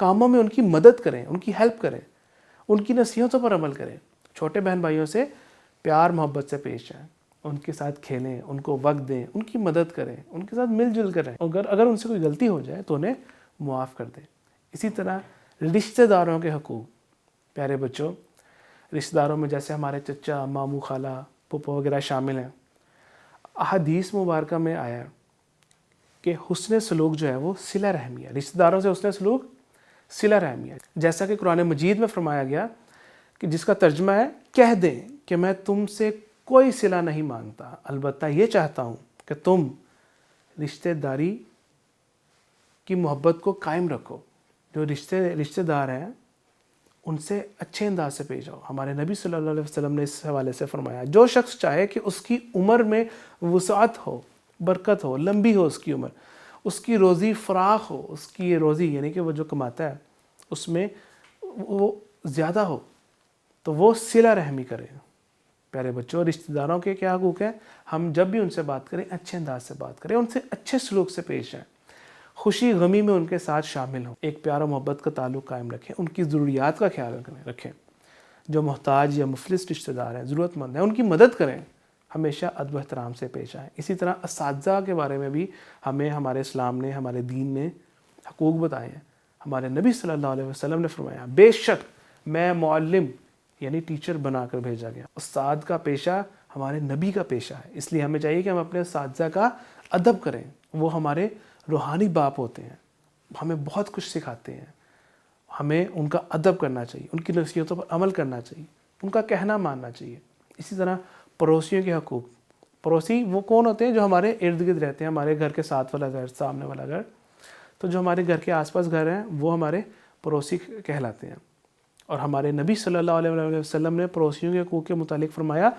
کاموں میں ان کی مدد کریں، ان کی ہیلپ کریں، ان کی نصیحتوں پر عمل کریں. چھوٹے بہن بھائیوں سے پیار محبت سے پیش آئیں، ان کے ساتھ کھیلیں، ان کو وقت دیں، ان کی مدد کریں، ان کے ساتھ مل جل کر رہیں. اگر ان سے کوئی غلطی ہو جائے تو انہیں معاف کر دیں. اسی طرح رشتہ داروں کے حقوق. پیارے بچوں، رشتہ داروں میں جیسے ہمارے چچا، ماموں، خالہ، پھپھو وغیرہ شامل ہیں. احادیث مبارکہ میں آیا ہے کہ حسن سلوک جو ہے وہ صلہ رحمی ہے. رشتہ داروں سے حسن سلوک صلہ رحمی ہے. جیسا کہ قرآن مجید میں فرمایا گیا کہ جس کا ترجمہ ہے، کہہ دیں کہ میں تم سے کوئی صلہ نہیں مانگتا، البتہ یہ چاہتا ہوں کہ تم رشتہ داری کی محبت کو قائم رکھو. جو رشتہ دار ہیں ان سے اچھے انداز سے پیش آؤ. ہمارے نبی صلی اللہ علیہ وسلم نے اس حوالے سے فرمایا، جو شخص چاہے کہ اس کی عمر میں وسعت ہو، برکت ہو، لمبی ہو اس کی عمر، اس کی روزی فراخ ہو، اس کی یہ روزی یعنی کہ وہ جو کماتا ہے اس میں وہ زیادہ ہو، تو وہ صلہ رحمی کرے. پیارے بچوں، رشتہ داروں کے کیا حقوق ہیں؟ ہم جب بھی ان سے بات کریں اچھے انداز سے بات کریں، ان سے اچھے سلوک سے پیش آئیں، خوشی غمی میں ان کے ساتھ شامل ہوں، ایک پیار و محبت کا تعلق قائم رکھیں، ان کی ضروریات کا خیال رکھیں. جو محتاج یا مفلس رشتہ دار ہیں، ضرورت مند ہیں، ان کی مدد کریں. ہمیشہ ادب و احترام سے پیش آئیں. اسی طرح اساتذہ کے بارے میں بھی ہمیں ہمارے اسلام نے، ہمارے دین نے حقوق بتائے ہیں. ہمارے نبی صلی اللہ علیہ وسلم نے فرمایا، بے شک میں معلم یعنی ٹیچر بنا کر بھیجا گیا. استاد کا پیشہ ہمارے نبی کا پیشہ ہے، اس لیے ہمیں چاہیے کہ ہم اپنے اساتذہ کا ادب کریں. وہ ہمارے روحانی باپ ہوتے ہیں، ہمیں بہت کچھ سکھاتے ہیں. ہمیں ان کا ادب کرنا چاہیے، ان کی نصیحتوں پر عمل کرنا چاہیے، ان کا کہنا ماننا چاہیے. اسی طرح پڑوسیوں کے حقوق. پڑوسی وہ کون ہوتے ہیں؟ جو ہمارے ارد گرد رہتے ہیں، ہمارے گھر کے ساتھ والا گھر، سامنے والا گھر. تو جو ہمارے گھر کے آس پاس گھر ہیں وہ ہمارے پڑوسی کہلاتے ہیں. اور ہمارے نبی صلی اللہ علیہ وسلم نے پڑوسیوں کے حقوق کے متعلق فرمایا،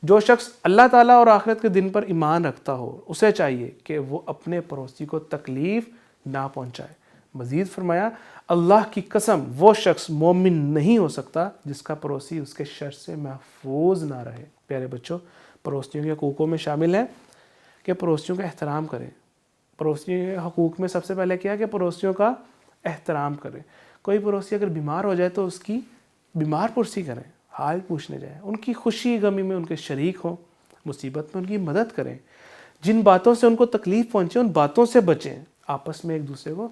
جو شخص اللہ تعالیٰ اور آخرت کے دن پر ایمان رکھتا ہو اسے چاہیے کہ وہ اپنے پڑوسی کو تکلیف نہ پہنچائے. مزید فرمایا، اللہ کی قسم وہ شخص مومن نہیں ہو سکتا جس کا پڑوسی اس کے شر سے محفوظ نہ رہے. پیارے بچوں، پڑوسیوں کے حقوقوں میں شامل ہے کہ پڑوسیوں کا احترام کریں. پڑوسیوں کے حقوق میں سب سے پہلے کیا کہ پڑوسیوں کا احترام کریں. کوئی پڑوسی اگر بیمار ہو جائے تو اس کی بیمار پرسی کریں، حال پوچھنے جائیں، ان کی خوشی غمی میں ان کے شریک ہوں، مصیبت میں ان کی مدد کریں. جن باتوں سے ان کو تکلیف پہنچے ان باتوں سے بچیں، آپس میں ایک دوسرے کو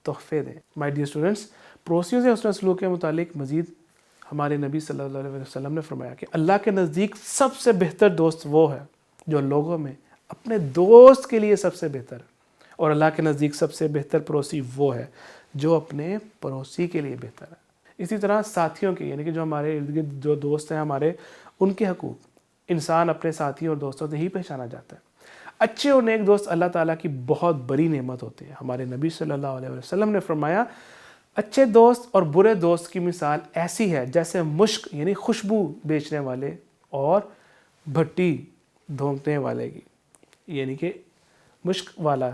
تحفے دیں. مائی ڈیئر اسٹوڈنٹس، پڑوسیوں سے حسن سلوک کے متعلق مزید ہمارے نبی صلی اللہ علیہ وسلم نے فرمایا کہ اللہ کے نزدیک سب سے بہتر دوست وہ ہے جو لوگوں میں اپنے دوست کے لیے سب سے بہتر ہے، اور اللہ کے نزدیک سب سے بہتر پڑوسی وہ ہے جو اپنے پڑوسی کے لیے بہتر ہے. اسی طرح ساتھیوں کے یعنی کہ جو ہمارے ارد گرد جو دوست ہیں ہمارے، ان کے حقوق. انسان اپنے ساتھیوں اور دوستوں سے ہی پہچانا جاتا ہے. اچھے اور نیک دوست اللہ تعالیٰ کی بہت بڑی نعمت ہوتے ہیں. ہمارے نبی صلی اللہ علیہ وسلم نے فرمایا، اچھے دوست اور برے دوست کی مثال ایسی ہے جیسے مشک یعنی خوشبو بیچنے والے اور بھٹی دھونکنے والے کی. یعنی کہ مشک والا،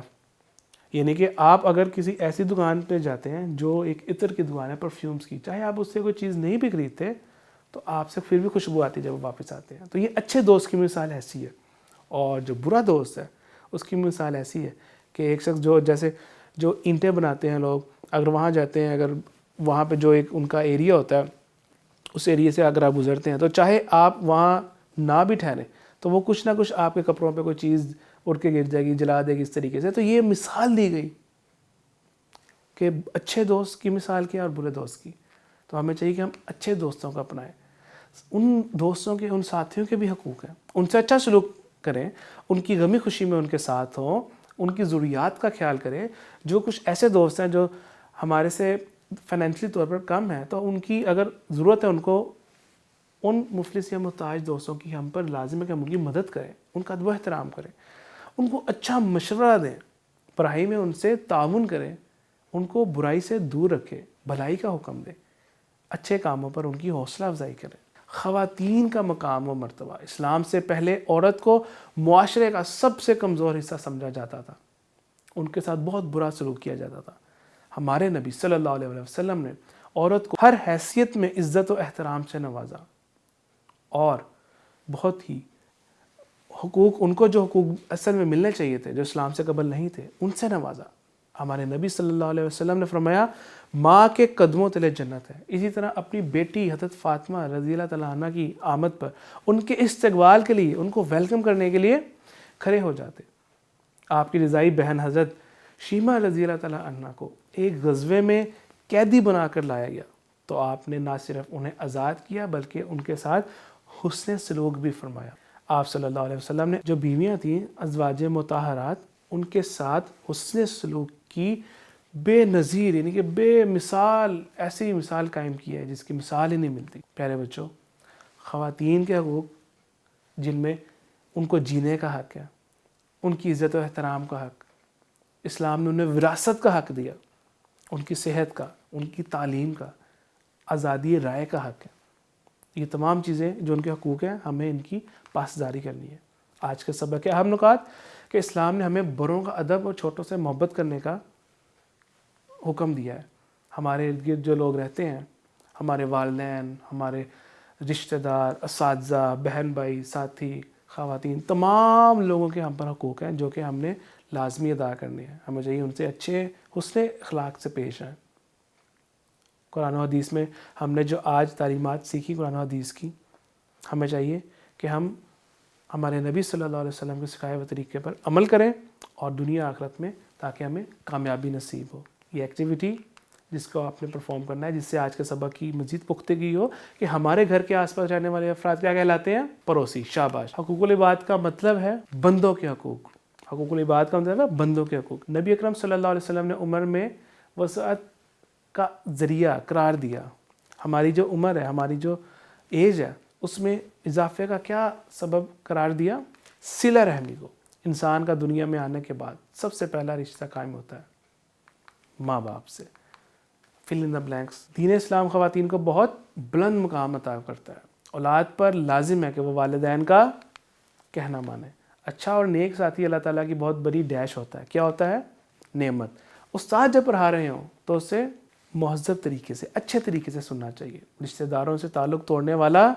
یعنی کہ آپ اگر کسی ایسی دکان پہ جاتے ہیں جو ایک عطر کی دکان ہے، پرفیومز کی، چاہے آپ اس سے کوئی چیز نہیں بھی خریدتے تو آپ سے پھر بھی خوشبو آتی ہے جب آپ واپس آتے ہیں. تو یہ اچھے دوست کی مثال ایسی ہے. اور جو برا دوست ہے اس کی مثال ایسی ہے کہ ایک شخص جو جیسے جو اینٹیں بناتے ہیں لوگ، اگر وہاں جاتے ہیں، اگر وہاں پہ جو ایک ان کا ایریا ہوتا ہے اس ایریے سے اگر آپ گزرتے ہیں تو چاہے آپ وہاں نہ بھی ٹھہریں تو وہ کچھ نہ کچھ آپ کے کپڑوں پہ کوئی چیز اڑ کے گر جائے گی، جلا دے گی اس طریقے سے. تو یہ مثال دی گئی کہ اچھے دوست کی مثال کیا اور برے دوست کی. تو ہمیں چاہیے کہ ہم اچھے دوستوں کو اپنائیں. ان دوستوں کے، ان ساتھیوں کے بھی حقوق ہیں. ان سے اچھا سلوک کریں، ان کی غمی خوشی میں ان کے ساتھ ہوں، ان کی ضروریات کا خیال کریں. جو کچھ ایسے دوست ہیں جو ہمارے سے فائنینشلی طور پر کم ہیں تو ان کی اگر ضرورت ہے ان کو، ان مفلس یا محتاج دوستوں کی ہم پر لازم ہے کہ ہم ان کی مدد کریں، ان کا ادب و احترام کریں، ان کو اچھا مشورہ دیں، پڑھائی میں ان سے تعاون کریں، ان کو برائی سے دور رکھیں، بھلائی کا حکم دیں، اچھے کاموں پر ان کی حوصلہ افزائی کریں. خواتین کا مقام و مرتبہ. اسلام سے پہلے عورت کو معاشرے کا سب سے کمزور حصہ سمجھا جاتا تھا، ان کے ساتھ بہت برا سلوک کیا جاتا تھا. ہمارے نبی صلی اللہ علیہ وسلم نے عورت کو ہر حیثیت میں عزت و احترام سے نوازا اور بہت ہی حقوق، ان کو جو حقوق اصل میں ملنے چاہیے تھے جو اسلام سے قبل نہیں تھے، ان سے نوازا. ہمارے نبی صلی اللہ علیہ وسلم نے فرمایا ماں کے قدموں تلے جنت ہے. اسی طرح اپنی بیٹی حضرت فاطمہ رضی اللہ تعالیٰ عنہ کی آمد پر ان کے استقبال کے لیے، ان کو ویلکم کرنے کے لیے کھڑے ہو جاتے. آپ کی رضائی بہن حضرت شیمہ رضی اللہ تعالیٰ عنہ کو ایک غزوے میں قیدی بنا کر لایا گیا تو آپ نے نہ صرف انہیں آزاد کیا بلکہ ان کے ساتھ حسن سلوک بھی فرمایا. آپ صلی اللہ علیہ وسلم نے جو بیویاں تھیں ازواج مطہرات، ان کے ساتھ حسن سلوک کی بے نظیر یعنی کہ بے مثال ایسی مثال قائم کی ہے جس کی مثال ہی نہیں ملتی. پیارے بچوں، خواتین کے حقوق جن میں ان کو جینے کا حق ہے، ان کی عزت و احترام کا حق، اسلام نے انہیں وراثت کا حق دیا، ان کی صحت کا، ان کی تعلیم کا، آزادی رائے کا حق ہے. یہ تمام چیزیں جو ان کے حقوق ہیں ہمیں ان کی پاسداری کرنی ہے. آج کے سبق کے اہم نکات کہ اسلام نے ہمیں بڑوں کا ادب اور چھوٹوں سے محبت کرنے کا حکم دیا ہے. ہمارے ارد گرد جو لوگ رہتے ہیں، ہمارے والدین، ہمارے رشتہ دار، اساتذہ، بہن بھائی، ساتھی، خواتین، تمام لوگوں کے ہم پر حقوق ہیں جو کہ ہم نے لازمی ادا کرنے ہیں. ہمیں چاہیے ان سے اچھے حسن اخلاق سے پیش آئیں. قرآن و حدیث میں ہم نے جو آج تعلیمات سیکھی قرآن و حدیث کی، ہمیں چاہیے کہ ہم ہمارے نبی صلی اللہ علیہ وسلم کے سکھائے ہوئے طریقے پر عمل کریں اور دنیا آخرت میں تاکہ ہمیں کامیابی نصیب ہو. یہ ایکٹیویٹی جس کو آپ نے پرفارم کرنا ہے، جس سے آج کے سبق کی مزید پختگی ہو کہ ہمارے گھر کے آس پاس رہنے والے افراد کیا کہلاتے ہیں؟ پڑوسی. شاباش. حقوق العباد کا مطلب ہے بندوں کے حقوق. حقوق العباد کا مطلب ہے بندوں کے حقوق. نبی اکرم صلی اللہ علیہ وسلم نے عمر میں وسعت کا ذریعہ قرار دیا. ہماری جو عمر ہے، ہماری جو ایج ہے، اس میں اضافے کا کیا سبب قرار دیا؟ صلہ رحمی کو. انسان کا دنیا میں آنے کے بعد سب سے پہلا رشتہ قائم ہوتا ہے ماں باپ سے. فل ان دا بلینکس. دین اسلام خواتین کو بہت بلند مقام عطا کرتا ہے. اولاد پر لازم ہے کہ وہ والدین کا کہنا مانے. اچھا اور نیک ساتھی اللہ تعالیٰ کی بہت بڑی ڈیش ہوتا ہے. کیا ہوتا ہے؟ نعمت. استاد جب پڑھا رہے ہوں تو اسے مہذب طریقے سے، اچھے طریقے سے سننا چاہیے. رشتہ داروں سے تعلق توڑنے والا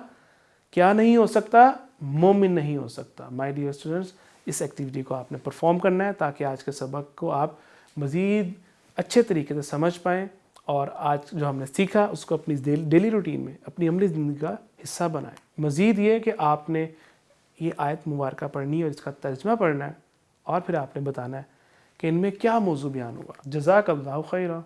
کیا نہیں ہو سکتا؟ مومن نہیں ہو سکتا. مائی ڈیئر اسٹوڈنٹس، اس ایکٹیویٹی کو آپ نے پرفارم کرنا ہے تاکہ آج کے سبق کو آپ مزید اچھے طریقے سے سمجھ پائیں اور آج جو ہم نے سیکھا اس کو اپنی ڈیلی روٹین میں، اپنی عملی زندگی کا حصہ بنائیں. مزید یہ کہ آپ نے یہ آیت مبارکہ پڑھنی ہے اور اس کا ترجمہ پڑھنا ہے اور پھر آپ نے بتانا ہے کہ ان میں کیا موضوع بیان ہوا. جزاک اللہ خیرہ.